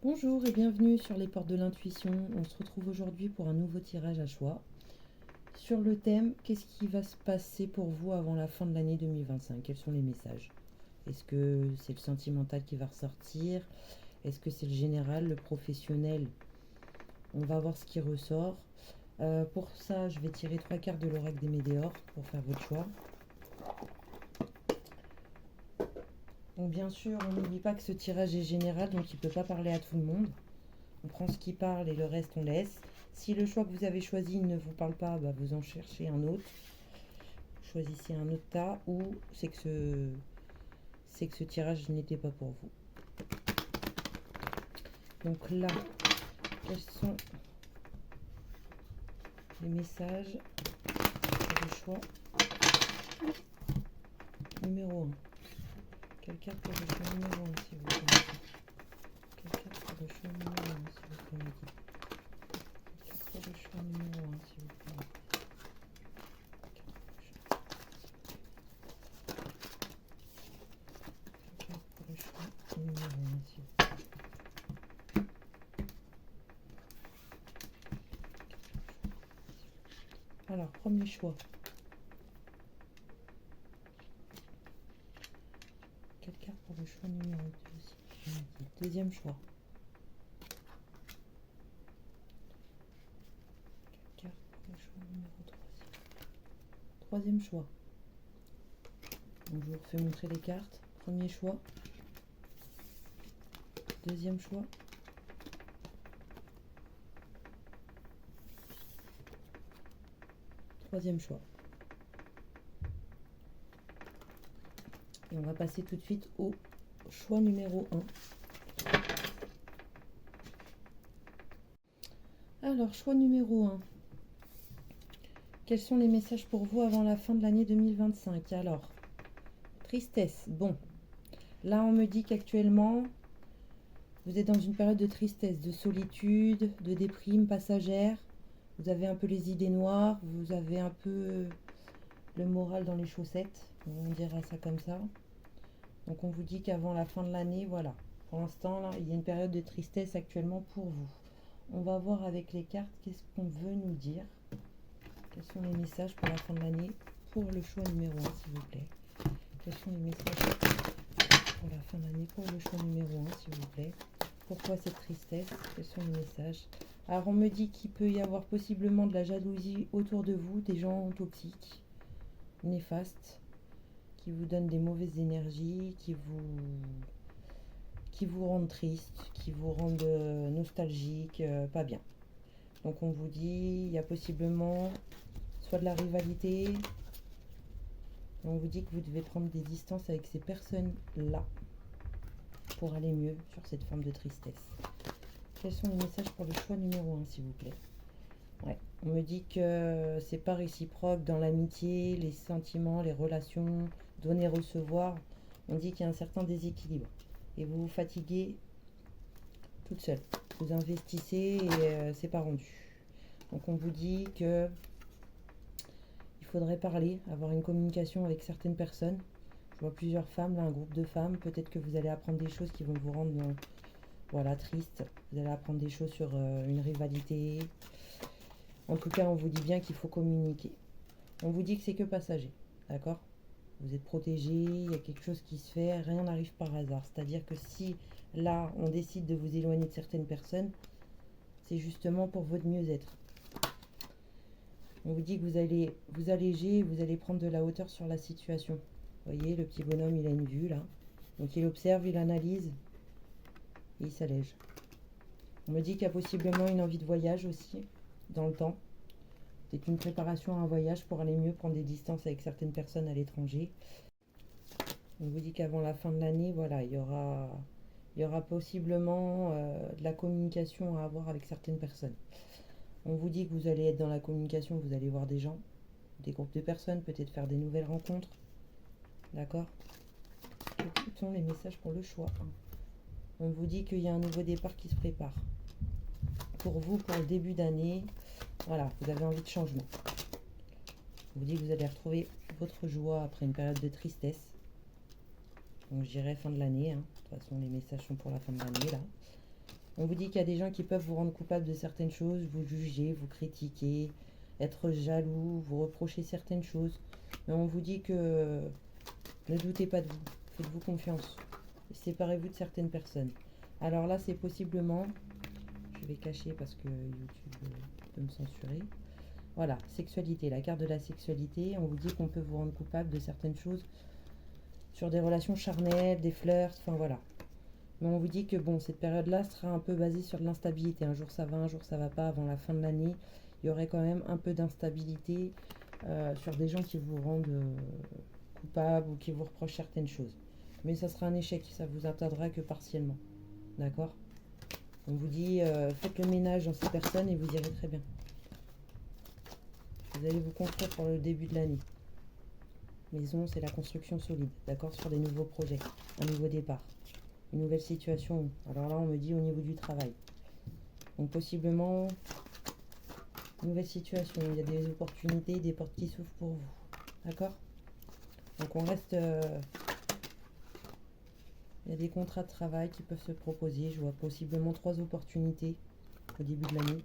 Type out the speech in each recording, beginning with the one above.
Bonjour et bienvenue sur les portes de l'intuition. On se retrouve aujourd'hui pour un nouveau tirage à choix sur le thème qu'est-ce qui va se passer pour vous avant la fin de l'année 2025? Quels sont les messages? Est-ce que c'est le sentimental qui va ressortir? Est-ce que c'est le général, le professionnel? On va voir ce qui ressort. Pour ça, je vais tirer 3 cartes de l'oracle des Médéors pour faire votre choix. Donc bien sûr, on n'oublie pas que ce tirage est général, donc il ne peut pas parler à tout le monde. On prend ce qui parle et le reste on laisse. Si le choix que vous avez choisi ne vous parle pas, vous en cherchez un autre. Choisissez un autre tas ou c'est que ce tirage n'était pas pour vous. Donc là, quels sont les messages pour le choix numéro 1? Quelle carte pour le choix numéro 1 s'il vous plaît? Quelle carte pour le choix numéro 1 s'il vous plaît? Quelle carte pour le choix numéro 1 s'il vous plaît? Pour le choix numéro 1 s'il vous plaît. Alors, premier choix. Quelle carte pour le choix numéro 2 aussi? Deuxième choix. Quelle carte pour le choix numéro 3? Troisième choix. Donc, je vous refais montrer les cartes. Premier choix. Deuxième choix. Troisième choix. Et on va passer tout de suite au choix numéro 1. Alors, choix numéro 1. Quels sont les messages pour vous avant la fin de l'année 2025? Alors, tristesse. Bon, là on me dit qu'actuellement, vous êtes dans une période de tristesse, de solitude, de déprime passagère. Vous avez un peu les idées noires, vous avez un peu le moral dans les chaussettes, on dira ça comme ça. Donc on vous dit qu'avant la fin de l'année, voilà, pour l'instant, là, il y a une période de tristesse actuellement pour vous. On va voir avec les cartes qu'est-ce qu'on veut nous dire. Quels sont les messages pour la fin de l'année pour le choix numéro 1, s'il vous plaît? Quels sont les messages pour la fin de l'année pour le choix numéro 1, s'il vous plaît? Pourquoi cette tristesse? Quels sont les messages? Alors on me dit qu'il peut y avoir possiblement de la jalousie autour de vous, des gens toxiques, néfastes, qui vous donnent des mauvaises énergies, qui vous rendent triste, qui vous rendent nostalgique, pas bien. Donc on vous dit, il y a possiblement soit de la rivalité, on vous dit que vous devez prendre des distances avec ces personnes-là pour aller mieux sur cette forme de tristesse. Quels sont les messages pour le choix numéro 1, s'il vous plaît? Ouais, on me dit que c'est pas réciproque dans l'amitié, les sentiments, les relations, donner-recevoir. On dit qu'il y a un certain déséquilibre et vous vous fatiguez toute seule. Vous investissez et c'est pas rendu. Donc on vous dit que il faudrait parler, avoir une communication avec certaines personnes. Je vois plusieurs femmes, là, un groupe de femmes. Peut-être que vous allez apprendre des choses qui vont vous rendre voilà, triste. Vous allez apprendre des choses sur une rivalité. En tout cas, on vous dit bien qu'il faut communiquer. On vous dit que c'est que passager, d'accord? Vous êtes protégé, il y a quelque chose qui se fait, rien n'arrive par hasard. C'est-à-dire que si là, on décide de vous éloigner de certaines personnes, c'est justement pour votre mieux-être. On vous dit que vous allez vous alléger, vous allez prendre de la hauteur sur la situation. Vous voyez, le petit bonhomme, il a une vue là. Donc il observe, il analyse et il s'allège. On me dit qu'il y a possiblement une envie de voyage aussi dans le temps. C'est une préparation à un voyage pour aller mieux prendre des distances avec certaines personnes à l'étranger. On vous dit qu'avant la fin de l'année, voilà, il y aura possiblement de la communication à avoir avec certaines personnes. On vous dit que vous allez être dans la communication, vous allez voir des gens, des groupes de personnes, peut-être faire des nouvelles rencontres. D'accord? Quels sont les messages pour le choix? On vous dit qu'il y a un nouveau départ qui se prépare. Pour vous, pour le début d'année, voilà, vous avez envie de changement. On vous dit que vous allez retrouver votre joie après une période de tristesse. Donc je dirais fin de l'année, hein. De toute façon les messages sont pour la fin de l'année là. On vous dit qu'il y a des gens qui peuvent vous rendre coupable de certaines choses, vous juger, vous critiquer, être jaloux, vous reprocher certaines choses. Mais on vous dit que ne doutez pas de vous, faites-vous confiance. Séparez-vous de certaines personnes. Alors là, c'est possiblement, je vais cacher parce que YouTube peut me censurer. Voilà, sexualité, la carte de la sexualité. On vous dit qu'on peut vous rendre coupable de certaines choses sur des relations charnelles, des flirts, enfin voilà. Mais on vous dit que bon, cette période-là sera un peu basée sur de l'instabilité. Un jour ça va, un jour ça va pas. Avant la fin de l'année, il y aurait quand même un peu d'instabilité sur des gens qui vous rendent coupable ou qui vous reprochent certaines choses. Mais ça sera un échec, ça vous atteindra que partiellement. D'accord? On vous dit, faites le ménage dans ces personnes et vous irez très bien. Vous allez vous construire pour le début de l'année. Maison, c'est la construction solide, d'accord? Sur des nouveaux projets, un nouveau départ, une nouvelle situation. Alors là, on me dit au niveau du travail. Donc possiblement, nouvelle situation, il y a des opportunités, des portes qui s'ouvrent pour vous. D'accord? Donc on reste... il y a des contrats de travail qui peuvent se proposer. Je vois possiblement 3 opportunités au début de l'année.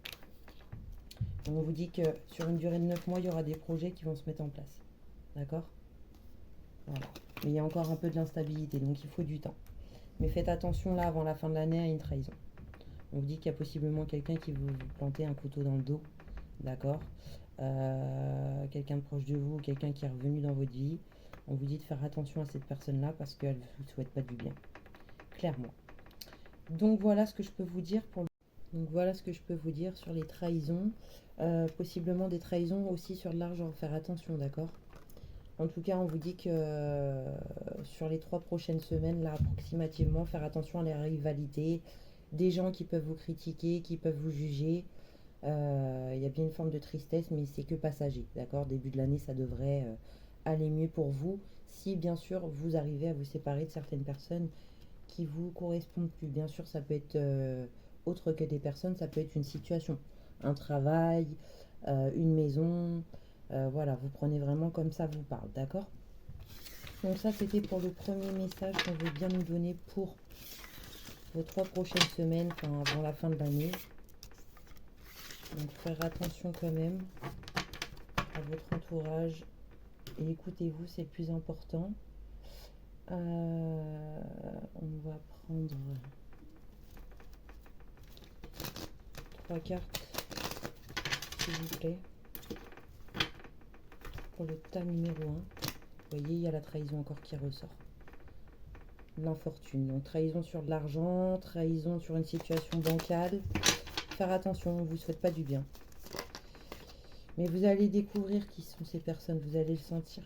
On vous dit que sur une durée de 9 mois, il y aura des projets qui vont se mettre en place. D'accord? Voilà. Mais il y a encore un peu de l'instabilité, donc il faut du temps. Mais faites attention là, avant la fin de l'année, à une trahison. On vous dit qu'il y a possiblement quelqu'un qui vous planter un couteau dans le dos. D'accord? Quelqu'un de proche de vous, quelqu'un qui est revenu dans votre vie. On vous dit de faire attention à cette personne-là parce qu'elle ne vous souhaite pas du bien. Clairement. Donc voilà ce que je peux vous dire pour le... Donc voilà ce que je peux vous dire sur les trahisons. Possiblement des trahisons aussi sur de l'argent. Faire attention, d'accord? En tout cas, on vous dit que sur les 3 prochaines semaines, là, approximativement, faire attention à les rivalités, des gens qui peuvent vous critiquer, qui peuvent vous juger. Il y a bien une forme de tristesse, mais c'est que passager, d'accord? Début de l'année, ça devrait aller mieux pour vous, si bien sûr vous arrivez à vous séparer de certaines personnes qui vous correspondent plus. Bien sûr, ça peut être autre que des personnes, ça peut être une situation, un travail, une maison. Voilà, vous prenez vraiment comme ça vous parle, d'accord? Donc ça, c'était pour le premier message qu'on veut bien nous donner pour vos 3 prochaines semaines, enfin avant la fin de l'année. Donc faire attention quand même à votre entourage et écoutez-vous, c'est le plus important. On va prendre 3 cartes, s'il vous plaît, pour le tas numéro 1. Vous voyez, il y a la trahison encore qui ressort. L'infortune. Donc trahison sur de l'argent, trahison sur une situation bancale. Faire attention, on ne vous souhaite pas du bien. Mais vous allez découvrir qui sont ces personnes, vous allez le sentir.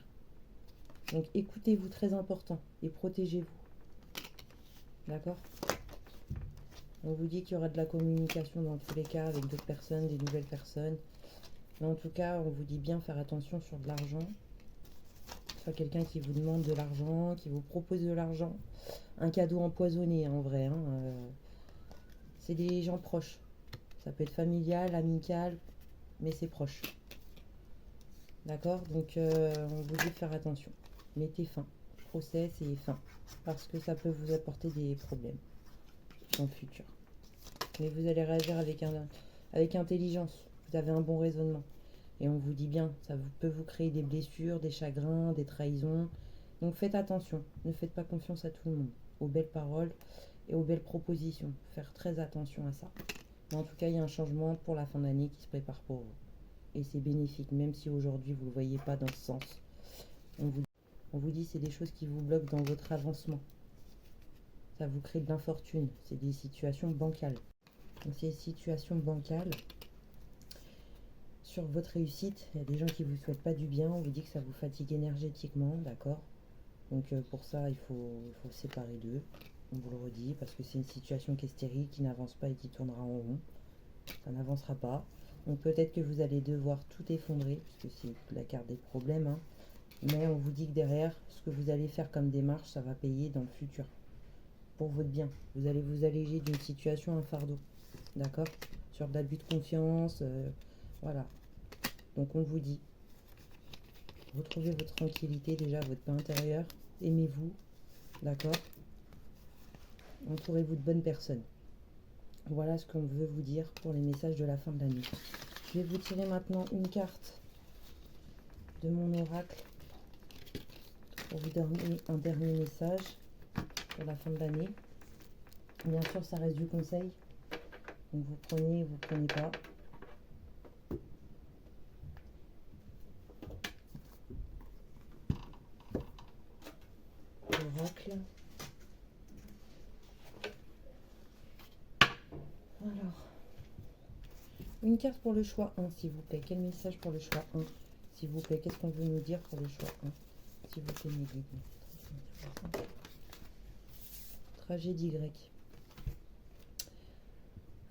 Donc écoutez-vous, très important, et protégez-vous. D'accord? On vous dit qu'il y aura de la communication dans tous les cas avec d'autres personnes, des nouvelles personnes. Mais en tout cas, on vous dit bien faire attention sur de l'argent. Soit quelqu'un qui vous demande de l'argent, qui vous propose de l'argent. Un cadeau empoisonné, en vrai. Hein, c'est des gens proches. Ça peut être familial, amical, mais c'est proche. D'accord? Donc, on vous dit de faire attention. Mettez fin. Process et fin. Parce que ça peut vous apporter des problèmes dans le futur. Mais vous allez réagir avec intelligence. Vous avez un bon raisonnement. Et on vous dit bien, ça peut vous créer des blessures, des chagrins, des trahisons. Donc faites attention. Ne faites pas confiance à tout le monde. Aux belles paroles et aux belles propositions. Faire très attention à ça. Mais en tout cas, il y a un changement pour la fin d'année qui se prépare pour vous. Et c'est bénéfique, même si aujourd'hui vous ne le voyez pas dans ce sens. On vous dit c'est des choses qui vous bloquent dans votre avancement. Ça vous crée de l'infortune. C'est des situations bancales. Donc ces situations bancales, sur votre réussite, il y a des gens qui ne vous souhaitent pas du bien. On vous dit que ça vous fatigue énergétiquement, d'accord? Donc pour ça, il faut séparer d'eux. On vous le redit, parce que c'est une situation qui est stérile, qui n'avance pas et qui tournera en rond. Ça n'avancera pas. Donc peut-être que vous allez devoir tout effondrer, puisque c'est la carte des problèmes. Hein. Mais on vous dit que derrière, ce que vous allez faire comme démarche, ça va payer dans le futur. Pour votre bien. Vous allez vous alléger d'une situation, un fardeau. D'accord? Sur de l'abus de confiance. Voilà. Donc on vous dit, retrouvez votre tranquillité déjà, votre paix intérieure. Aimez-vous. D'accord? Entourez-vous de bonnes personnes. Voilà ce qu'on veut vous dire pour les messages de la fin de l'année. Je vais vous tirer maintenant une carte de mon oracle pour vous donner un dernier message pour la fin de l'année. Bien sûr, ça reste du conseil. Donc vous prenez pas. Oracle. Alors, une carte pour le choix 1, s'il vous plaît. Quel message pour le choix 1, s'il vous plaît? Qu'est-ce qu'on veut nous dire pour le choix 1, s'il vous plaît, mes guides? Tragédie grecque.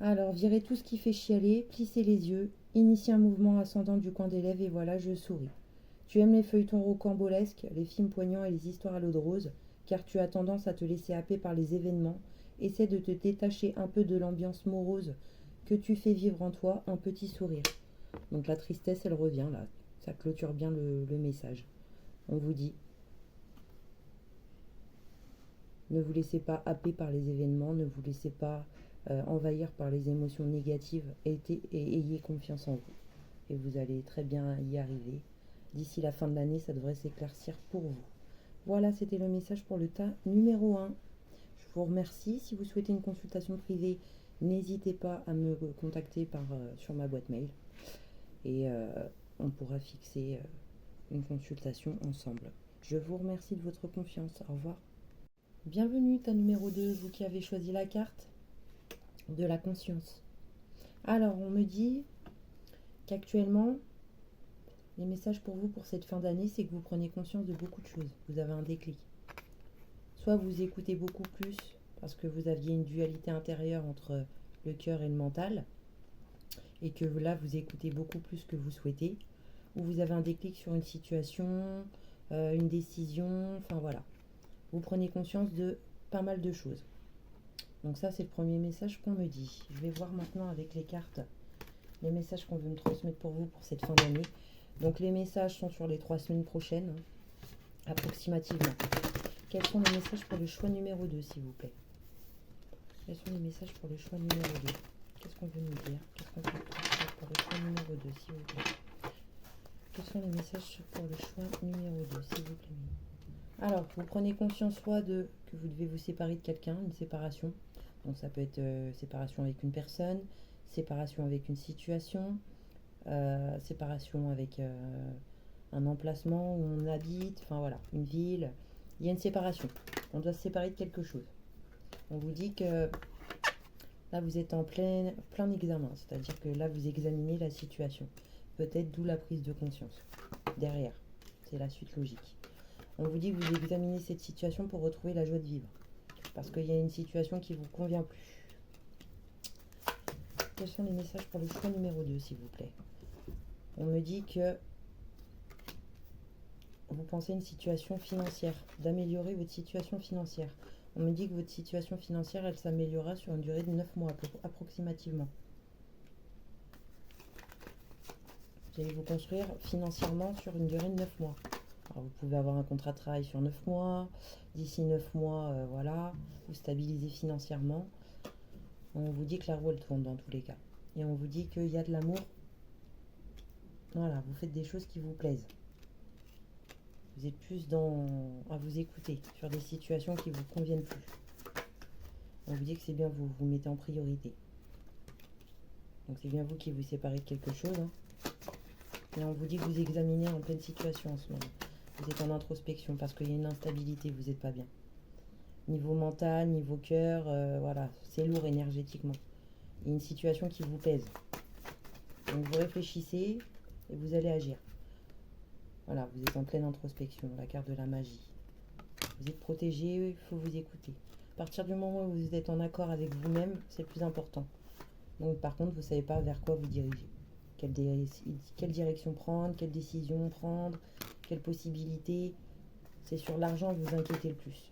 Alors, virez tout ce qui fait chialer, plissez les yeux, initiez un mouvement ascendant du coin des lèvres et voilà, je souris. Tu aimes les feuilletons rocambolesques, les films poignants et les histoires à l'eau de rose, car tu as tendance à te laisser happer par les événements. Essaie de te détacher un peu de l'ambiance morose que tu fais vivre en toi, un petit sourire. Donc la tristesse, elle revient là. Ça clôture bien le message. On vous dit, ne vous laissez pas happer par les événements, ne vous laissez pas envahir par les émotions négatives et ayez confiance en vous. Et vous allez très bien y arriver. D'ici la fin de l'année, ça devrait s'éclaircir pour vous. Voilà, c'était le message pour le tas numéro 1. Je vous remercie. Si vous souhaitez une consultation privée, n'hésitez pas à me contacter sur ma boîte mail. Et on pourra fixer une consultation ensemble. Je vous remercie de votre confiance. Au revoir. Bienvenue, tas numéro 2, vous qui avez choisi la carte de la conscience. Alors, on me dit qu'actuellement, les messages pour vous pour cette fin d'année, c'est que vous prenez conscience de beaucoup de choses. Vous avez un déclic. Soit vous écoutez beaucoup plus parce que vous aviez une dualité intérieure entre le cœur et le mental et que là, vous écoutez beaucoup plus que vous souhaitez. Ou vous avez un déclic sur une situation, une décision, enfin voilà. Vous prenez conscience de pas mal de choses. Donc ça, c'est le premier message qu'on me dit. Je vais voir maintenant avec les cartes les messages qu'on veut me transmettre pour vous pour cette fin d'année. Donc les messages sont sur les 3 semaines prochaines, approximativement. Quels sont les messages pour le choix numéro 2, s'il vous plaît? Quels sont les messages pour le choix numéro 2? Qu'est-ce qu'on veut nous dire? Qu'est-ce qu'on peut transmettre pour le choix numéro 2, s'il vous plaît? Quels sont les messages pour le choix numéro 2, s'il vous plaît? Alors, vous prenez conscience soit que vous devez vous séparer de quelqu'un, une séparation. Donc ça peut être séparation avec une personne, séparation avec une situation, séparation avec un emplacement où on habite, enfin voilà, une ville. Il y a une séparation. On doit se séparer de quelque chose. On vous dit que là, vous êtes en plein examen. C'est-à-dire que là, vous examinez la situation. Peut-être d'où la prise de conscience. Derrière. C'est la suite logique. On vous dit que vous examinez cette situation pour retrouver la joie de vivre. Parce qu'il y a une situation qui ne vous convient plus. Quels sont les messages pour le choix numéro 2, s'il vous plaît? On me dit que vous pensez à une situation financière, d'améliorer votre situation financière. On me dit que votre situation financière, elle s'améliorera sur une durée de 9 mois approximativement. Vous allez vous construire financièrement sur une durée de 9 mois. Alors vous pouvez avoir un contrat de travail sur 9 mois. D'ici 9 mois, voilà, vous stabilisez financièrement. On vous dit que la roue, elle tourne dans tous les cas. Et on vous dit qu'il y a de l'amour. Voilà, vous faites des choses qui vous plaisent. Vous êtes plus à vous écouter sur des situations qui ne vous conviennent plus. On vous dit que c'est bien vous mettez en priorité. Donc c'est bien vous qui vous séparez de quelque chose. Hein. Et on vous dit que vous examinez en pleine situation en ce moment. Vous êtes en introspection parce qu'il y a une instabilité, vous n'êtes pas bien. Niveau mental, niveau cœur, voilà, c'est lourd énergétiquement. Il y a une situation qui vous pèse. Donc vous réfléchissez et vous allez agir. Voilà, vous êtes en pleine introspection, la carte de la magie. Vous êtes protégé, il faut vous écouter. À partir du moment où vous êtes en accord avec vous-même, c'est le plus important. Donc par contre, vous ne savez pas vers quoi vous diriger. Quelle direction prendre, quelle décision prendre, quelle possibilité. C'est sur l'argent que vous inquiétez le plus.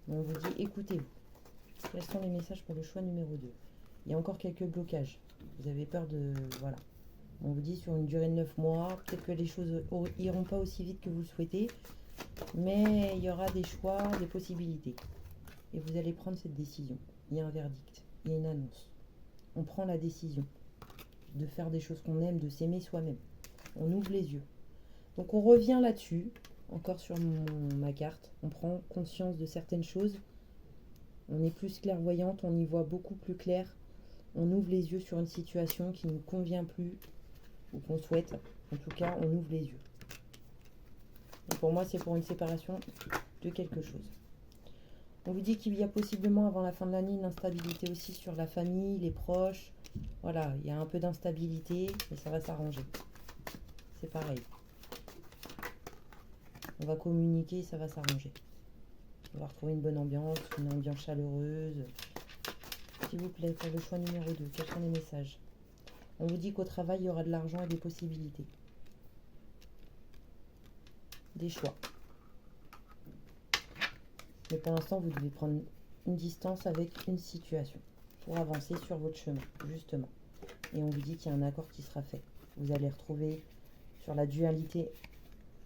Donc on vous dit, écoutez-vous. Quels sont les messages pour le choix numéro 2? Il y a encore quelques blocages. Vous avez peur de... Voilà. On vous dit sur une durée de 9 mois, peut-être que les choses iront pas aussi vite que vous le souhaitez, mais il y aura des choix, des possibilités. Et vous allez prendre cette décision. Il y a un verdict. il y a une annonce. On prend la décision de faire des choses qu'on aime, de s'aimer soi-même. On ouvre les yeux. Donc on revient là-dessus, encore sur ma carte. On prend conscience de certaines choses. On est plus clairvoyante, on y voit beaucoup plus clair. On ouvre les yeux sur une situation qui ne nous convient plus ou qu'on souhaite. En tout cas, on ouvre les yeux. Et pour moi, c'est pour une séparation de quelque chose. On vous dit qu'il y a possiblement avant la fin de l'année une instabilité aussi sur la famille, les proches. Voilà, il y a un peu d'instabilité, mais ça va s'arranger. C'est pareil. On va communiquer, ça va s'arranger. On va retrouver une bonne ambiance, une ambiance chaleureuse. S'il vous plaît, pour le choix numéro 2, quels sont les messages? On vous dit qu'au travail, il y aura de l'argent et des possibilités. Des choix. Mais pour l'instant, vous devez prendre une distance avec une situation pour avancer sur votre chemin, justement. Et on vous dit qu'il y a un accord qui sera fait. Vous allez retrouver sur la dualité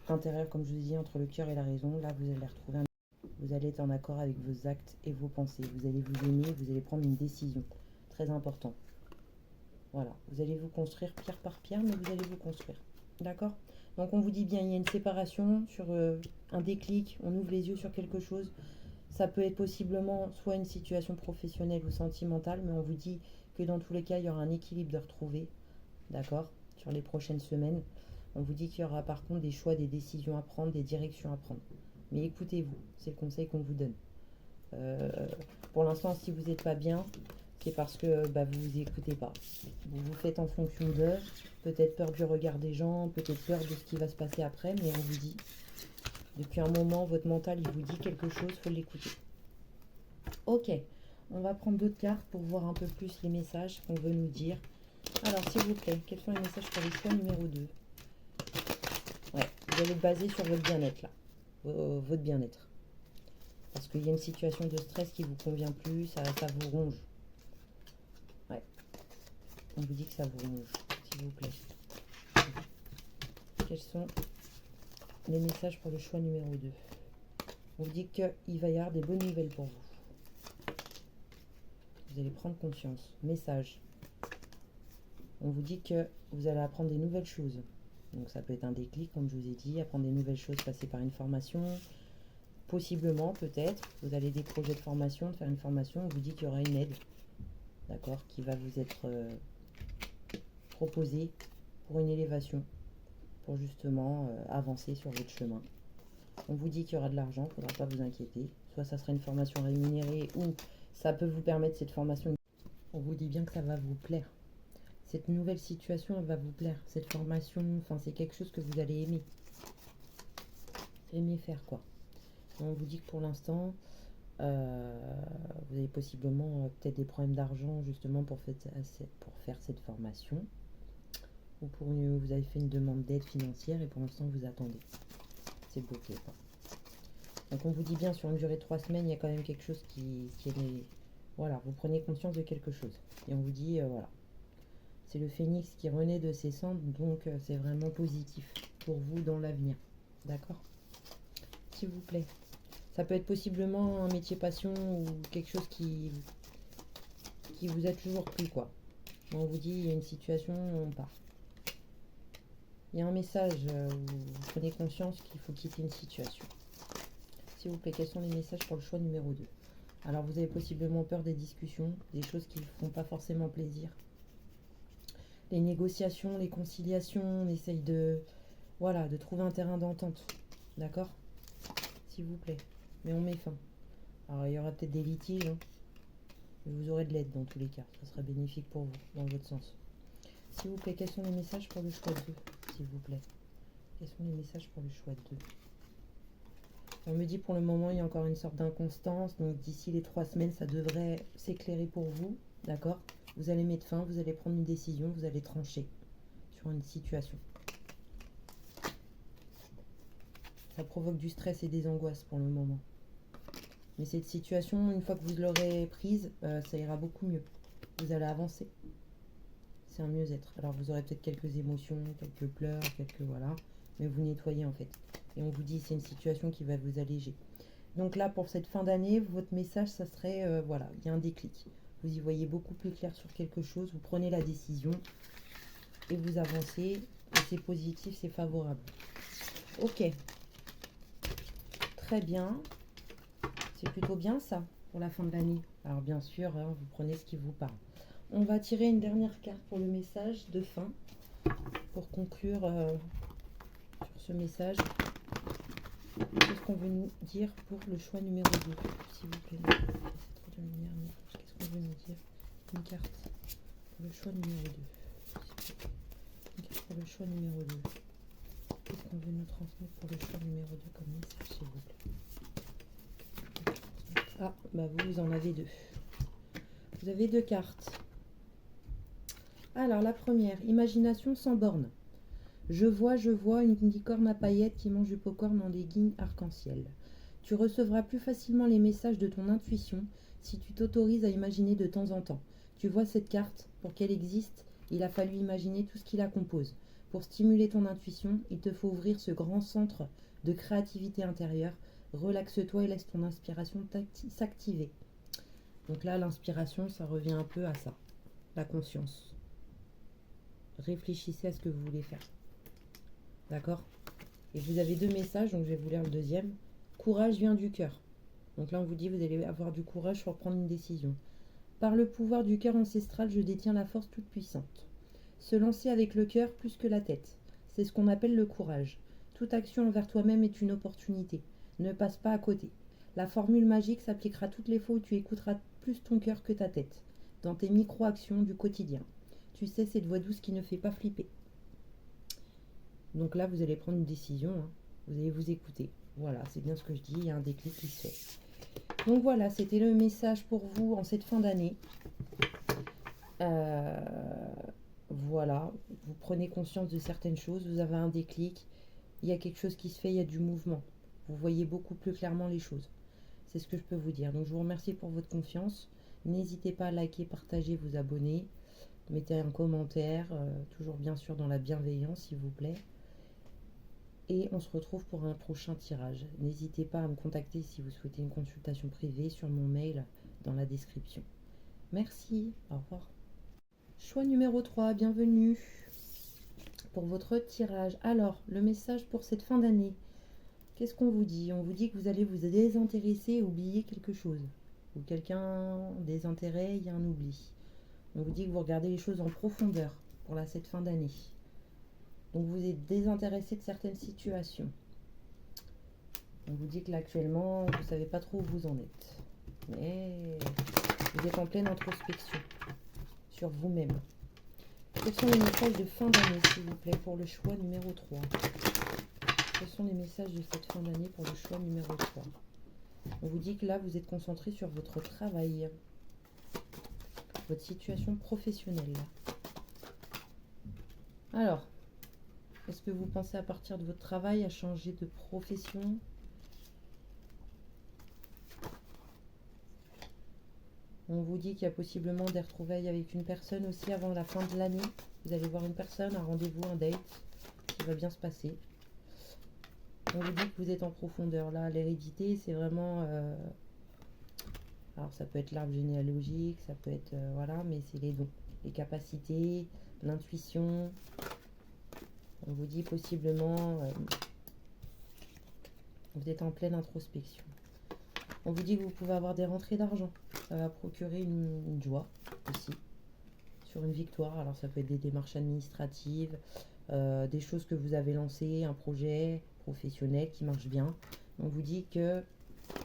intérieure, comme je vous ai dit, entre le cœur et la raison. Là, vous allez retrouver vous allez être en accord avec vos actes et vos pensées. Vous allez vous aimer, vous allez prendre une décision. Très important. Voilà, vous allez vous construire pierre par pierre, mais vous allez vous construire. D'accord? Donc on vous dit bien, il y a une séparation sur un déclic, on ouvre les yeux sur quelque chose. Ça peut être possiblement soit une situation professionnelle ou sentimentale, mais on vous dit que dans tous les cas, il y aura un équilibre de retrouver, d'accord, sur les prochaines semaines. On vous dit qu'il y aura par contre des choix, des décisions à prendre, des directions à prendre. Mais écoutez-vous, c'est le conseil qu'on vous donne. Pour l'instant, si vous n'êtes pas bien, c'est parce que vous ne vous écoutez pas. Vous vous faites en fonction d'eux, peut-être peur du regard des gens, peut-être peur de ce qui va se passer après, mais on vous dit, depuis un moment, votre mental, il vous dit quelque chose, il faut l'écouter. Ok, on va prendre d'autres cartes pour voir un peu plus les messages qu'on veut nous dire. Alors, s'il vous plaît, quels sont les messages pour le choix numéro 2? Ouais, vous allez baser sur votre bien-être, là. Votre bien-être. Parce qu'il y a une situation de stress qui vous convient plus, ça vous ronge. Ouais. On vous dit que ça vous ronge, s'il vous plaît. Quels sont les messages pour le choix numéro 2? On vous dit qu'il va y avoir des bonnes nouvelles pour vous. Vous allez prendre conscience. Message. On vous dit que vous allez apprendre des nouvelles choses. Donc ça peut être un déclic, comme je vous ai dit, apprendre des nouvelles choses, passer par une formation. Possiblement, peut-être, vous avez des projets de formation, de faire une formation. On vous dit qu'il y aura une aide, d'accord, qui va vous être proposée pour une élévation, pour justement avancer sur votre chemin. On vous dit qu'il y aura de l'argent, il ne faudra pas vous inquiéter. Soit ça sera une formation rémunérée ou ça peut vous permettre cette formation. On vous dit bien que ça va vous plaire. Cette nouvelle situation, elle va vous plaire. Cette formation, enfin, c'est quelque chose que vous allez aimer. Aimer faire, quoi. Et on vous dit que pour l'instant, vous avez possiblement peut-être des problèmes d'argent, justement, pour faire cette formation. Ou vous avez fait une demande d'aide financière et pour l'instant, vous attendez. C'est bloqué, quoi. Donc on vous dit bien, sur une durée de 3 semaines, il y a quand même quelque chose qui est... Voilà, vous prenez conscience de quelque chose. Et on vous dit, voilà. C'est le phénix qui renaît de ses cendres, donc c'est vraiment positif pour vous dans l'avenir. D'accord? S'il vous plaît. Ça peut être possiblement un métier passion ou quelque chose qui vous a toujours plu, quoi. On vous dit, il y a une situation, on part. Il y a un message où vous prenez conscience qu'il faut quitter une situation. S'il vous plaît, quels sont les messages pour le choix numéro 2? Alors, vous avez possiblement peur des discussions, des choses qui ne font pas forcément plaisir. Les négociations, les conciliations, on essaye de trouver un terrain d'entente. D'accord? S'il vous plaît. Mais on met fin. Alors, il y aura peut-être des litiges, hein, mais vous aurez de l'aide dans tous les cas. Ça sera bénéfique pour vous, dans votre sens. S'il vous plaît, quels sont les messages pour le choix 2? S'il vous plaît. Quels sont les messages pour le choix 2? On me dit pour le moment, il y a encore une sorte d'inconstance. Donc, d'ici les 3 semaines, ça devrait s'éclairer pour vous. D'accord? Vous allez mettre fin, vous allez prendre une décision, vous allez trancher sur une situation. Ça provoque du stress et des angoisses pour le moment. Mais cette situation, une fois que vous l'aurez prise, ça ira beaucoup mieux. Vous allez avancer. C'est un mieux-être. Alors vous aurez peut-être quelques émotions, quelques pleurs, voilà. Mais vous nettoyez en fait. Et on vous dit c'est une situation qui va vous alléger. Donc là, pour cette fin d'année, votre message, ça serait, voilà, il y a un déclic. Vous y voyez beaucoup plus clair sur quelque chose. Vous prenez la décision et vous avancez. Et c'est positif, c'est favorable. Ok. Très bien. C'est plutôt bien ça pour la fin de l'année. Alors bien sûr, hein, vous prenez ce qui vous parle. On va tirer une dernière carte pour le message de fin. Pour conclure sur ce message. Qu'est-ce qu'on veut nous dire pour le choix numéro 2? S'il vous plaît. C'est trop de lumière. Qu'est-ce qu'on veut nous dire? Une carte pour le choix numéro 2. Une carte pour le choix numéro 2. Qu'est-ce qu'on veut nous transmettre pour le choix numéro 2 comme message, s'il vous plaît? Ah, bah vous en avez 2. Vous avez 2 cartes. Alors, la première, imagination sans borne. Je vois une licorne à paillettes qui mange du popcorn en leggings arc-en-ciel. Tu recevras plus facilement les messages de ton intuition si tu t'autorises à imaginer de temps en temps. Tu vois cette carte, pour qu'elle existe, il a fallu imaginer tout ce qui la compose. Pour stimuler ton intuition, il te faut ouvrir ce grand centre de créativité intérieure. Relaxe-toi et laisse ton inspiration s'activer. Donc là, l'inspiration, ça revient un peu à ça, la conscience. Réfléchissez à ce que vous voulez faire. D'accord? Et vous avez 2 messages, donc je vais vous lire le deuxième. Courage vient du cœur. Donc là, on vous dit, vous allez avoir du courage pour prendre une décision. Par le pouvoir du cœur ancestral, je détiens la force toute puissante. Se lancer avec le cœur plus que la tête. C'est ce qu'on appelle le courage. Toute action envers toi-même est une opportunité. Ne passe pas à côté. La formule magique s'appliquera toutes les fois où tu écouteras plus ton cœur que ta tête. Dans tes micro-actions du quotidien. Tu sais, cette voix douce qui ne fait pas flipper. Donc là, vous allez prendre une décision. Hein. Vous allez vous écouter. Voilà, c'est bien ce que je dis. Il y a un déclic qui se fait. Donc voilà, c'était le message pour vous en cette fin d'année. Voilà, vous prenez conscience de certaines choses, vous avez un déclic, il y a quelque chose qui se fait, il y a du mouvement. Vous voyez beaucoup plus clairement les choses. C'est ce que je peux vous dire. Donc je vous remercie pour votre confiance. N'hésitez pas à liker, partager, vous abonner. Mettez un commentaire, toujours bien sûr dans la bienveillance s'il vous plaît. Et on se retrouve pour un prochain tirage. N'hésitez pas à me contacter si vous souhaitez une consultation privée sur mon mail dans la description. Merci, au revoir. Choix numéro 3, bienvenue pour votre tirage. Alors, le message pour cette fin d'année. Qu'est-ce qu'on vous dit? On vous dit que vous allez vous désintéresser et oublier quelque chose. Ou quelqu'un, des intérêts, il y a un oubli. On vous dit que vous regardez les choses en profondeur pour cette fin d'année. Donc vous êtes désintéressé de certaines situations. On vous dit que là actuellement, vous ne savez pas trop où vous en êtes. Mais vous êtes en pleine introspection sur vous-même. Quels sont les messages de fin d'année, s'il vous plaît, pour le choix numéro 3? Quels sont les messages de cette fin d'année pour le choix numéro 3? On vous dit que là, vous êtes concentré sur votre travail, votre situation professionnelle. Alors, est-ce que vous pensez à partir de votre travail à changer de profession? On vous dit qu'il y a possiblement des retrouvailles avec une personne aussi avant la fin de l'année. Vous allez voir une personne, un rendez-vous, un date, qui va bien se passer. On vous dit que vous êtes en profondeur. Là, l'hérédité, c'est vraiment... alors, ça peut être l'arbre généalogique, ça peut être... voilà, mais c'est les dons, les capacités, l'intuition. On vous dit possiblement... vous êtes en pleine introspection. On vous dit que vous pouvez avoir des rentrées d'argent. Ça va procurer une joie aussi sur une victoire. Alors ça peut être des démarches administratives, des choses que vous avez lancées, un projet professionnel qui marche bien. On vous dit que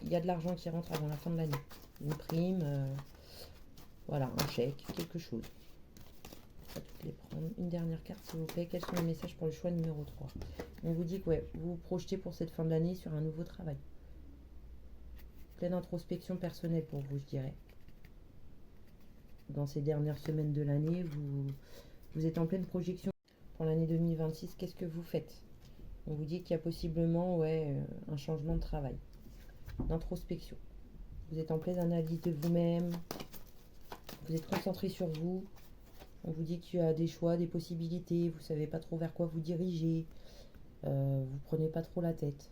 il y a de l'argent qui rentre avant la fin de l'année. Une prime, voilà, un chèque, quelque chose. On va toutes les prendre. Une dernière carte s'il vous plaît. Quels sont les messages pour le choix numéro 3? On vous dit que ouais, vous vous projetez pour cette fin de l'année sur un nouveau travail. Pleine introspection personnelle pour vous, je dirais. Dans ces dernières semaines de l'année, vous êtes en pleine projection pour l'année 2026. Qu'est-ce que vous faites? On vous dit qu'il y a possiblement un changement de travail, d'introspection. Vous êtes en pleine analyse de vous-même. Vous êtes concentré sur vous. On vous dit qu'il y a des choix, des possibilités. Vous ne savez pas trop vers quoi vous diriger. Vous prenez pas trop la tête.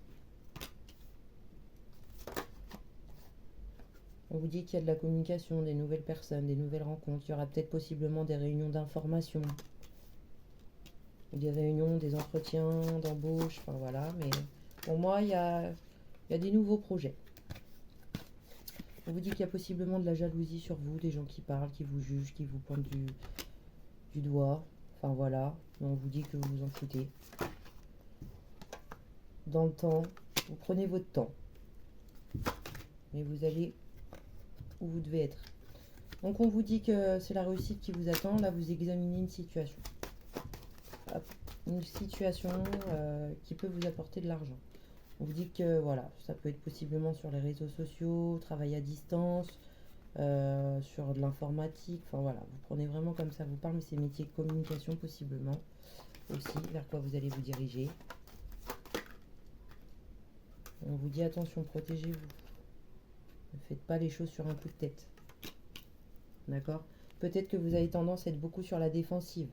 On vous dit qu'il y a de la communication, des nouvelles personnes, des nouvelles rencontres. Il y aura peut-être possiblement des réunions d'information, ou des réunions, des entretiens d'embauche, enfin voilà. Mais pour moi, il y a des nouveaux projets. On vous dit qu'il y a possiblement de la jalousie sur vous, des gens qui parlent, qui vous jugent, qui vous pointent du doigt. Enfin voilà, mais on vous dit que vous vous en foutez. Dans le temps, vous prenez votre temps. Mais vous allez où vous devez être. Donc on vous dit que c'est la réussite qui vous attend. Là, vous examinez une situation. Hop, une situation qui peut vous apporter de l'argent. On vous dit que voilà, ça peut être possiblement sur les réseaux sociaux, travail à distance, sur de l'informatique. Enfin voilà, vous prenez vraiment comme ça vous parle, mais c'est métier de communication possiblement aussi, vers quoi vous allez vous diriger. On vous dit attention, protégez-vous. Ne faites pas les choses sur un coup de tête. D'accord? Peut-être que vous avez tendance à être beaucoup sur la défensive,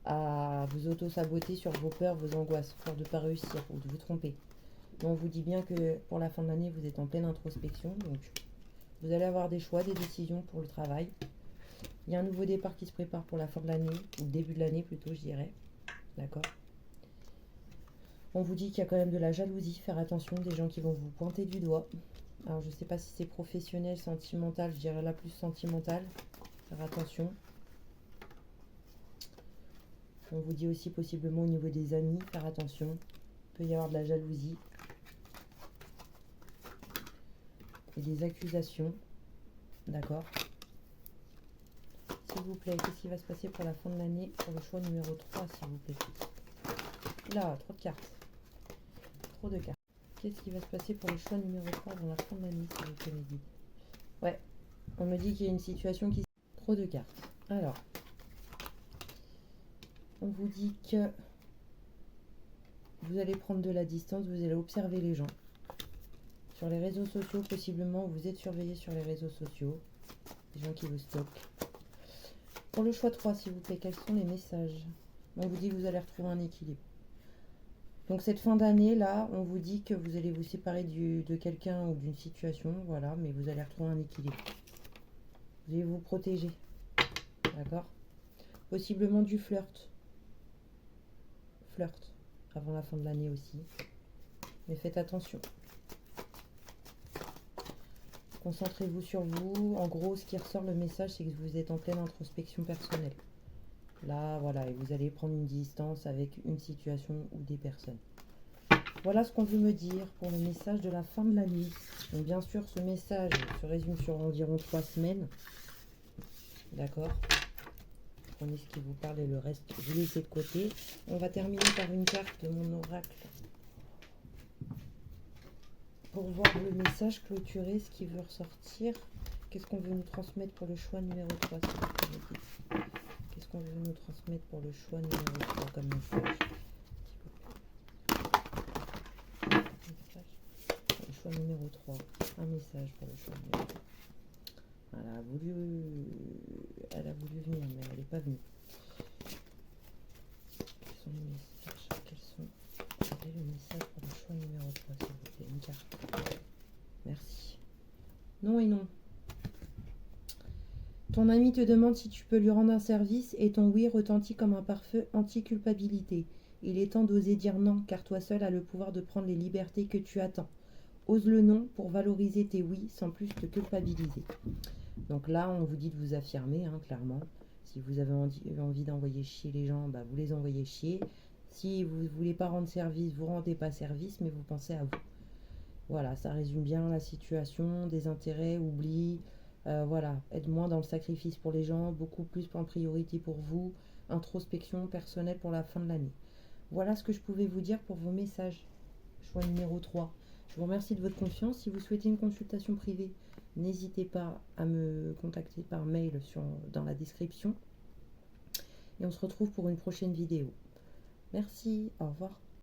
à vous auto-saboter sur vos peurs, vos angoisses, peur de ne pas réussir ou de vous tromper. Mais on vous dit bien que pour la fin de l'année, vous êtes en pleine introspection, donc vous allez avoir des choix, des décisions pour le travail. Il y a un nouveau départ qui se prépare pour la fin de l'année, ou le début de l'année plutôt, je dirais. D'accord? On vous dit qu'il y a quand même de la jalousie, faire attention, des gens qui vont vous pointer du doigt. Alors je ne sais pas si c'est professionnel, sentimental, je dirais là plus sentimental. Faire attention. On vous dit aussi possiblement au niveau des amis, faire attention. Il peut y avoir de la jalousie. Et des accusations. D'accord? S'il vous plaît, qu'est-ce qui va se passer pour la fin de l'année pour le choix numéro 3, s'il vous plaît? Là, trop de cartes. Trop de cartes. Qu'est-ce qui va se passer pour le choix numéro 3 dans la fin de l'année, s'il vous plaît, mes guides? Ouais, on me dit qu'il y a une situation qui... Trop de cartes. Alors, on vous dit que vous allez prendre de la distance, vous allez observer les gens. Sur les réseaux sociaux, possiblement, vous êtes surveillé sur les réseaux sociaux. Des gens qui vous stockent. Pour le choix 3, s'il vous plaît, quels sont les messages? On vous dit que vous allez retrouver un équilibre. Donc cette fin d'année, là, on vous dit que vous allez vous séparer de quelqu'un ou d'une situation, voilà, mais vous allez retrouver un équilibre. Vous allez vous protéger, d'accord? Possiblement du flirt. Flirt, avant la fin de l'année aussi. Mais faites attention. Concentrez-vous sur vous. En gros, ce qui ressort, le message, c'est que vous êtes en pleine introspection personnelle. Là, voilà, et vous allez prendre une distance avec une situation ou des personnes. Voilà ce qu'on veut me dire pour le message de la fin de l'année. Donc bien sûr, ce message se résume sur environ 3 semaines. D'accord? Prenez ce qui vous parle et le reste, vous laissez de côté. On va terminer par une carte de mon oracle. Pour voir le message clôturé, ce qui veut ressortir. Qu'est-ce qu'on veut nous transmettre pour le choix numéro 3? Qu'est-ce qu'on veut nous transmettre pour le choix numéro 3 comme message? Le choix numéro 3. Un message pour le choix numéro 3. Elle a voulu venir, mais elle n'est pas venue. Quels sont les messages? Quel est le message pour le choix numéro 3, s'il vous plaît? Une carte. Merci. Non et non. Ton ami te demande si tu peux lui rendre un service et ton oui retentit comme un pare-feu anti-culpabilité. Il est temps d'oser dire non, car toi seul as le pouvoir de prendre les libertés que tu attends. Ose le non pour valoriser tes oui sans plus te culpabiliser. Donc là, on vous dit de vous affirmer, hein, clairement. Si vous avez envie d'envoyer chier les gens, bah, vous les envoyez chier. Si vous ne voulez pas rendre service, vous ne rendez pas service, mais vous pensez à vous. Voilà, ça résume bien la situation, des intérêts, oubli. Voilà, être moins dans le sacrifice pour les gens, beaucoup plus en priorité pour vous. Introspection personnelle pour la fin de l'année. Voilà ce que je pouvais vous dire pour vos messages. Choix numéro 3. Je vous remercie de votre confiance. Si vous souhaitez une consultation privée, n'hésitez pas à me contacter par mail dans la description. Et on se retrouve pour une prochaine vidéo. Merci, au revoir.